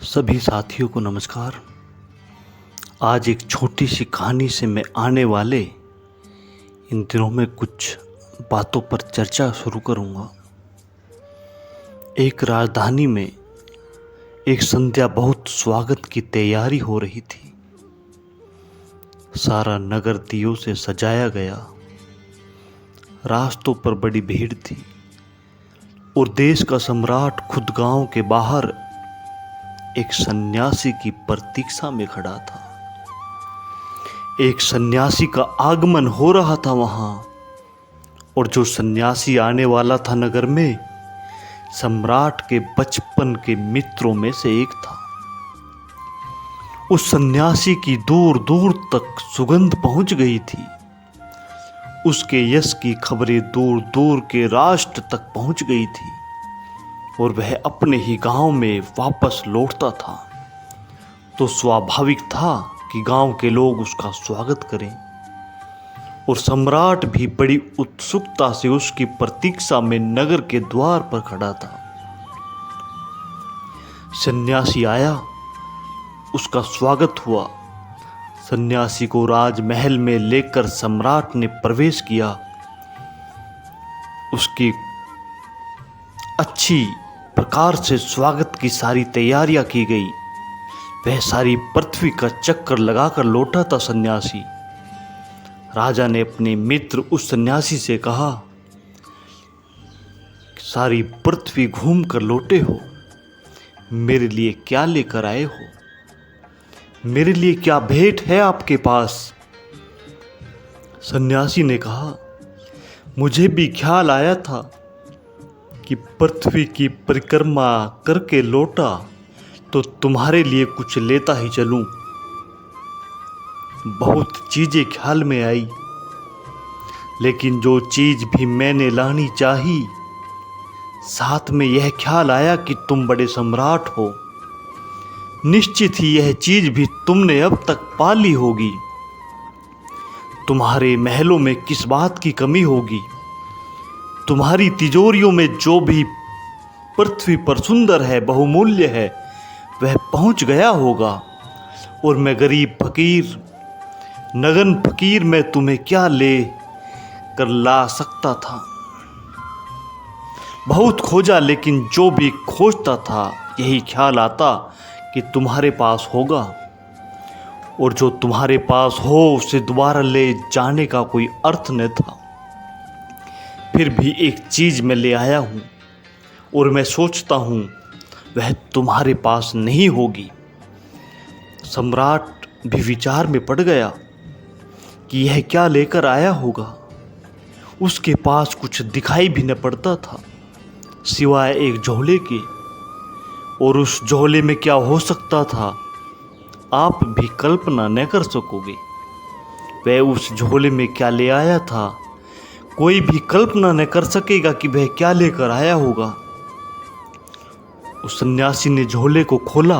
सभी साथियों को नमस्कार। आज एक छोटी सी कहानी से मैं आने वाले इन दिनों में कुछ बातों पर चर्चा शुरू करूंगा। एक राजधानी में एक संध्या बहुत स्वागत की तैयारी हो रही थी। सारा नगर दियों से सजाया गया। रास्तों पर बड़ी भीड़ थी और देश का सम्राट खुद गांव के बाहर एक सन्यासी की प्रतीक्षा में खड़ा था। एक सन्यासी का आगमन हो रहा था वहां, और जो सन्यासी आने वाला था नगर में, सम्राट के बचपन के मित्रों में से एक था। उस सन्यासी की दूर दूर तक सुगंध पहुंच गई थी। उसके यश की खबरें दूर दूर के राष्ट्र तक पहुंच गई थी और वह अपने ही गांव में वापस लौटता था। तो स्वाभाविक था कि गांव के लोग उसका स्वागत करें, और सम्राट भी बड़ी उत्सुकता से उसकी प्रतीक्षा में नगर के द्वार पर खड़ा था। सन्यासी आया, उसका स्वागत हुआ। सन्यासी को राजमहल में लेकर सम्राट ने प्रवेश किया। उसकी अच्छी प्रकार से स्वागत की सारी तैयारियां की गई। वह सारी पृथ्वी का चक्कर लगाकर लौटा था सन्यासी। राजा ने अपने मित्र उस सन्यासी से कहा, सारी पृथ्वी घूम कर लौटे हो, मेरे लिए क्या लेकर आए हो? मेरे लिए क्या भेंट है आपके पास? सन्यासी ने कहा, मुझे भी ख्याल आया था कि पृथ्वी की परिक्रमा करके लौटा तो तुम्हारे लिए कुछ लेता ही चलूं। बहुत चीजें ख्याल में आई, लेकिन जो चीज भी मैंने लानी चाही, साथ में यह ख्याल आया कि तुम बड़े सम्राट हो। निश्चित ही यह चीज भी तुमने अब तक पाली होगी। तुम्हारे महलों में किस बात की कमी होगी? तुम्हारी तिजोरियों में जो भी पृथ्वी पर सुंदर है, बहुमूल्य है, वह पहुंच गया होगा। और मैं गरीब फकीर, नगन फकीर, मैं तुम्हें क्या ले कर ला सकता था? बहुत खोजा, लेकिन जो भी खोजता था यही ख्याल आता कि तुम्हारे पास होगा, और जो तुम्हारे पास हो उसे दोबारा ले जाने का कोई अर्थ न था। फिर भी एक चीज मैं ले आया हूं, और मैं सोचता हूं वह तुम्हारे पास नहीं होगी। सम्राट भी विचार में पड़ गया कि यह क्या लेकर आया होगा। उसके पास कुछ दिखाई भी न पड़ता था सिवाय एक झोले के, और उस झोले में क्या हो सकता था आप भी कल्पना न कर सकोगे। वह उस झोले में क्या ले आया था, कोई भी कल्पना न कर सकेगा कि वह क्या लेकर आया होगा। उस सन्यासी ने झोले को खोला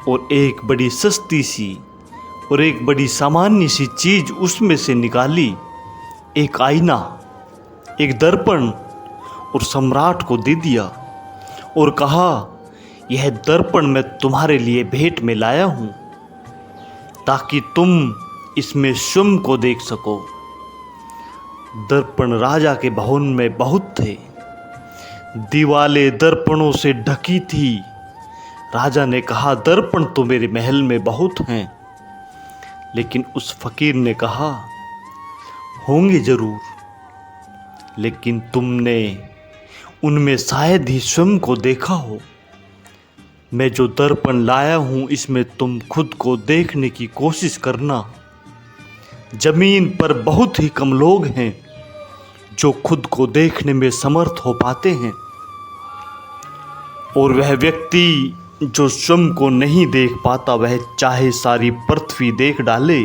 और एक बड़ी सस्ती सी और एक बड़ी सामान्य सी चीज उसमें से निकाली। एक आईना, एक दर्पण, और सम्राट को दे दिया और कहा, यह दर्पण मैं तुम्हारे लिए भेंट में लाया हूं, ताकि तुम इसमें स्वयं को देख सको। दर्पण राजा के भवन में बहुत थे। दीवालें दर्पणों से ढकी थी। राजा ने कहा, दर्पण तो मेरे महल में बहुत हैं। लेकिन उस फकीर ने कहा, होंगे जरूर, लेकिन तुमने उनमें शायद ही स्वयं को देखा हो। मैं जो दर्पण लाया हूं, इसमें तुम खुद को देखने की कोशिश करना। जमीन पर बहुत ही कम लोग हैं जो खुद को देखने में समर्थ हो पाते हैं, और वह व्यक्ति जो स्वयं को नहीं देख पाता, वह चाहे सारी पृथ्वी देख डाले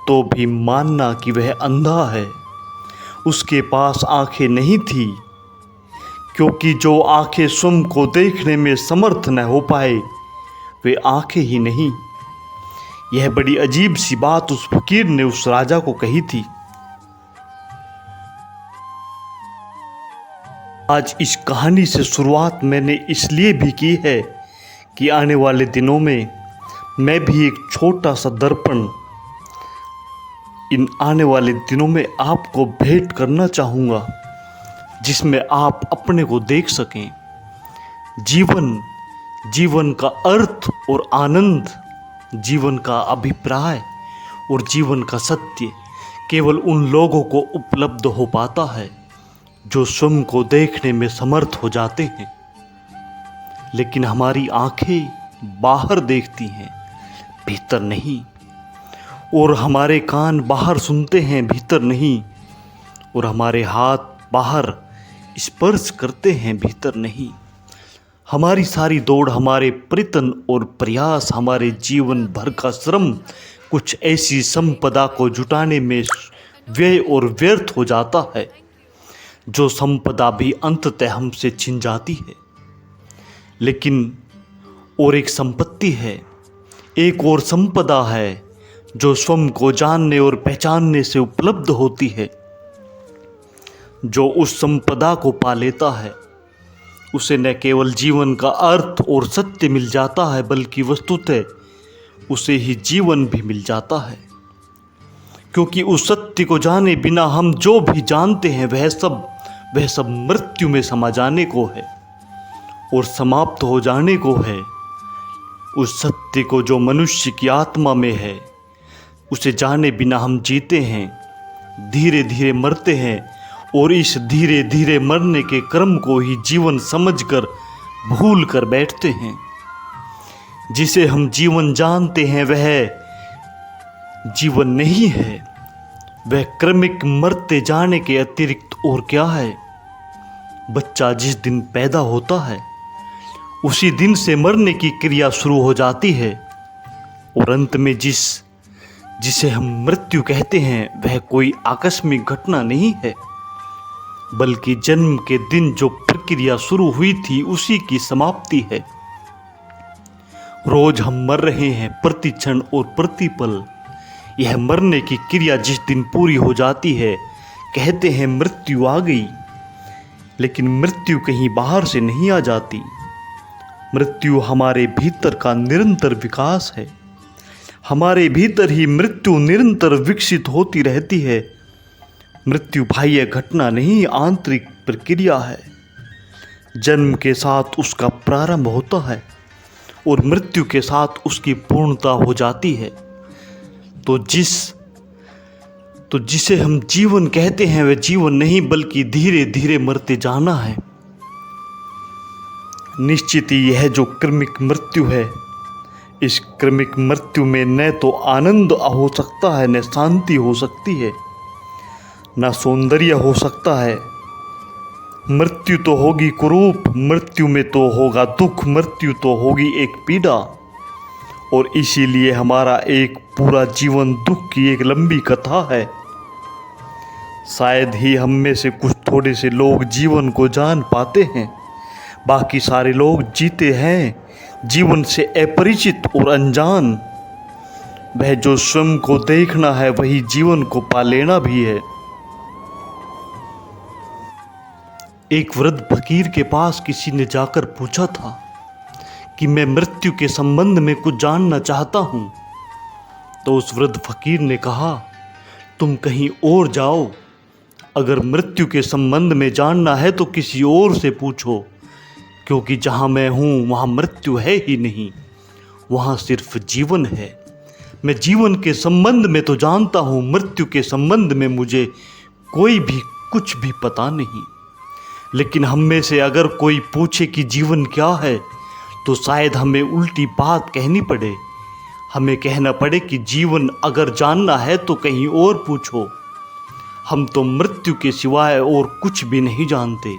तो भी मानना कि वह अंधा है। उसके पास आंखें नहीं थी, क्योंकि जो आंखें स्वयं को देखने में समर्थ न हो पाए, वे आंखें ही नहीं। यह बड़ी अजीब सी बात उस फकीर ने उस राजा को कही थी। आज इस कहानी से शुरुआत मैंने इसलिए भी की है कि आने वाले दिनों में मैं भी एक छोटा सा दर्पण इन आने वाले दिनों में आपको भेंट करना चाहूँगा, जिसमें आप अपने को देख सकें। जीवन का अर्थ और आनंद, जीवन का अभिप्राय और जीवन का सत्य केवल उन लोगों को उपलब्ध हो पाता है जो स्वयं को देखने में समर्थ हो जाते हैं। लेकिन हमारी आंखें बाहर देखती हैं, भीतर नहीं, और हमारे कान बाहर सुनते हैं, भीतर नहीं, और हमारे हाथ बाहर स्पर्श करते हैं, भीतर नहीं। हमारी सारी दौड़, हमारे प्रयत्न और प्रयास, हमारे जीवन भर का श्रम कुछ ऐसी संपदा को जुटाने में व्यय और व्यर्थ हो जाता है जो संपदा भी अंततः हमसे छिन जाती है। लेकिन और एक संपत्ति है, एक और संपदा है जो स्वयं को जानने और पहचानने से उपलब्ध होती है। जो उस संपदा को पा लेता है उसे न केवल जीवन का अर्थ और सत्य मिल जाता है, बल्कि वस्तुतः उसे ही जीवन भी मिल जाता है। क्योंकि उस सत्य को जाने बिना हम जो भी जानते हैं वह सब मृत्यु में समा जाने को है और समाप्त हो जाने को है। उस सत्य को जो मनुष्य की आत्मा में है उसे जाने बिना हम जीते हैं, धीरे धीरे मरते हैं, और इस धीरे धीरे मरने के क्रम को ही जीवन समझकर भूल कर बैठते हैं। जिसे हम जीवन जानते हैं वह जीवन नहीं है, वह क्रमिक मरते जाने के अतिरिक्त और क्या है। बच्चा जिस दिन पैदा होता है उसी दिन से मरने की क्रिया शुरू हो जाती है, और अंत में जिसे हम मृत्यु कहते हैं वह कोई आकस्मिक घटना नहीं है, बल्कि जन्म के दिन जो प्रक्रिया शुरू हुई थी उसी की समाप्ति है। रोज हम मर रहे हैं, प्रति क्षण और प्रति पल। यह मरने की क्रिया जिस दिन पूरी हो जाती है कहते हैं मृत्यु आ गई। लेकिन मृत्यु कहीं बाहर से नहीं आ जाती, मृत्यु हमारे भीतर का निरंतर विकास है। हमारे भीतर ही मृत्यु निरंतर विकसित होती रहती है। मृत्यु बाह्य घटना नहीं, आंतरिक प्रक्रिया है। जन्म के साथ उसका प्रारंभ होता है और मृत्यु के साथ उसकी पूर्णता हो जाती है। तो जिसे हम जीवन कहते हैं वह जीवन नहीं, बल्कि धीरे धीरे मरते जाना है। निश्चित ही यह जो क्रमिक मृत्यु है, इस क्रमिक मृत्यु में न तो आनंद हो सकता है, न शांति हो सकती है, न सौंदर्य हो सकता है। मृत्यु तो होगी कुरूप, मृत्यु में तो होगा दुख, मृत्यु तो होगी एक पीड़ा। और इसीलिए हमारा एक पूरा जीवन दुख की एक लंबी कथा है। शायद ही हम में से कुछ थोड़े से लोग जीवन को जान पाते हैं, बाकी सारे लोग जीते हैं जीवन से अपरिचित और अनजान। वह जो स्वयं को देखना है वही जीवन को पा लेना भी है। एक वृद्ध फकीर के पास किसी ने जाकर पूछा था कि मैं मृत्यु के संबंध में कुछ जानना चाहता हूं। तो उस वृद्ध फकीर ने कहा, तुम कहीं और जाओ, अगर मृत्यु के संबंध में जानना है तो किसी और से पूछो, क्योंकि जहां मैं हूं वहां मृत्यु है ही नहीं, वहां सिर्फ जीवन है। मैं जीवन के संबंध में तो जानता हूं, मृत्यु के संबंध में मुझे कोई भी कुछ भी पता नहीं। लेकिन हम में से अगर कोई पूछे कि जीवन क्या है तो शायद हमें उल्टी बात कहनी पड़े। हमें कहना पड़े कि जीवन अगर जानना है तो कहीं और पूछो, हम तो मृत्यु के सिवाय और कुछ भी नहीं जानते।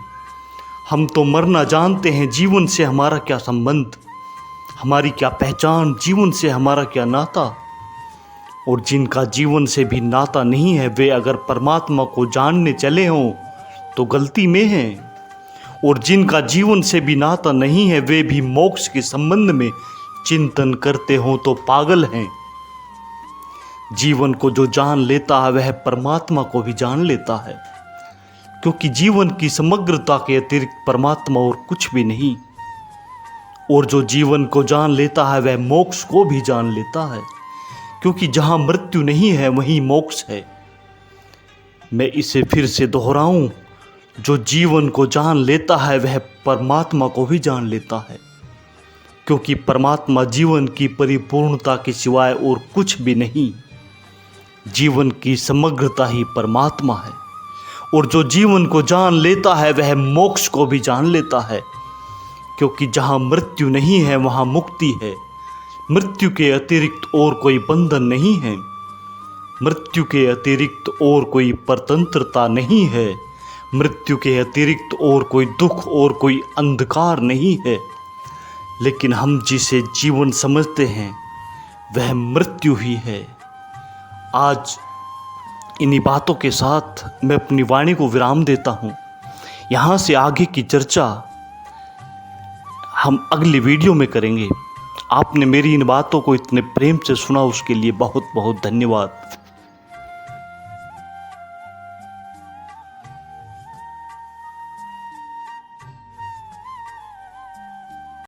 हम तो मरना जानते हैं, जीवन से हमारा क्या संबंध, हमारी क्या पहचान, जीवन से हमारा क्या नाता। और जिनका जीवन से भी नाता नहीं है वे अगर परमात्मा को जानने चले हों तो गलती में हैं, और जिनका जीवन से भी नाता नहीं है वे भी मोक्ष के संबंध में चिंतन करते हों तो पागल हैं। जीवन को जो जान लेता है वह परमात्मा को भी जान लेता है, क्योंकि जीवन की समग्रता के अतिरिक्त परमात्मा और कुछ भी नहीं। और जो जीवन को जान लेता है वह मोक्ष को भी जान लेता है, क्योंकि जहाँ मृत्यु नहीं है वहीं मोक्ष है। मैं इसे फिर से दोहराऊं, जो जीवन को जान लेता है वह परमात्मा को भी जान लेता है, क्योंकि परमात्मा जीवन की परिपूर्णता के सिवाय और कुछ भी नहीं। जीवन की समग्रता ही परमात्मा है। और जो जीवन को जान लेता है वह मोक्ष को भी जान लेता है, क्योंकि जहाँ मृत्यु नहीं है वहाँ मुक्ति है। मृत्यु के अतिरिक्त और कोई बंधन नहीं है, मृत्यु के अतिरिक्त और कोई परतंत्रता नहीं है, मृत्यु के अतिरिक्त और कोई दुख और कोई अंधकार नहीं है। लेकिन हम जिसे जीवन समझते हैं वह मृत्यु ही है। आज इन्हीं बातों के साथ मैं अपनी वाणी को विराम देता हूँ। यहाँ से आगे की चर्चा हम अगली वीडियो में करेंगे। आपने मेरी इन बातों को इतने प्रेम से सुना उसके लिए बहुत बहुत धन्यवाद।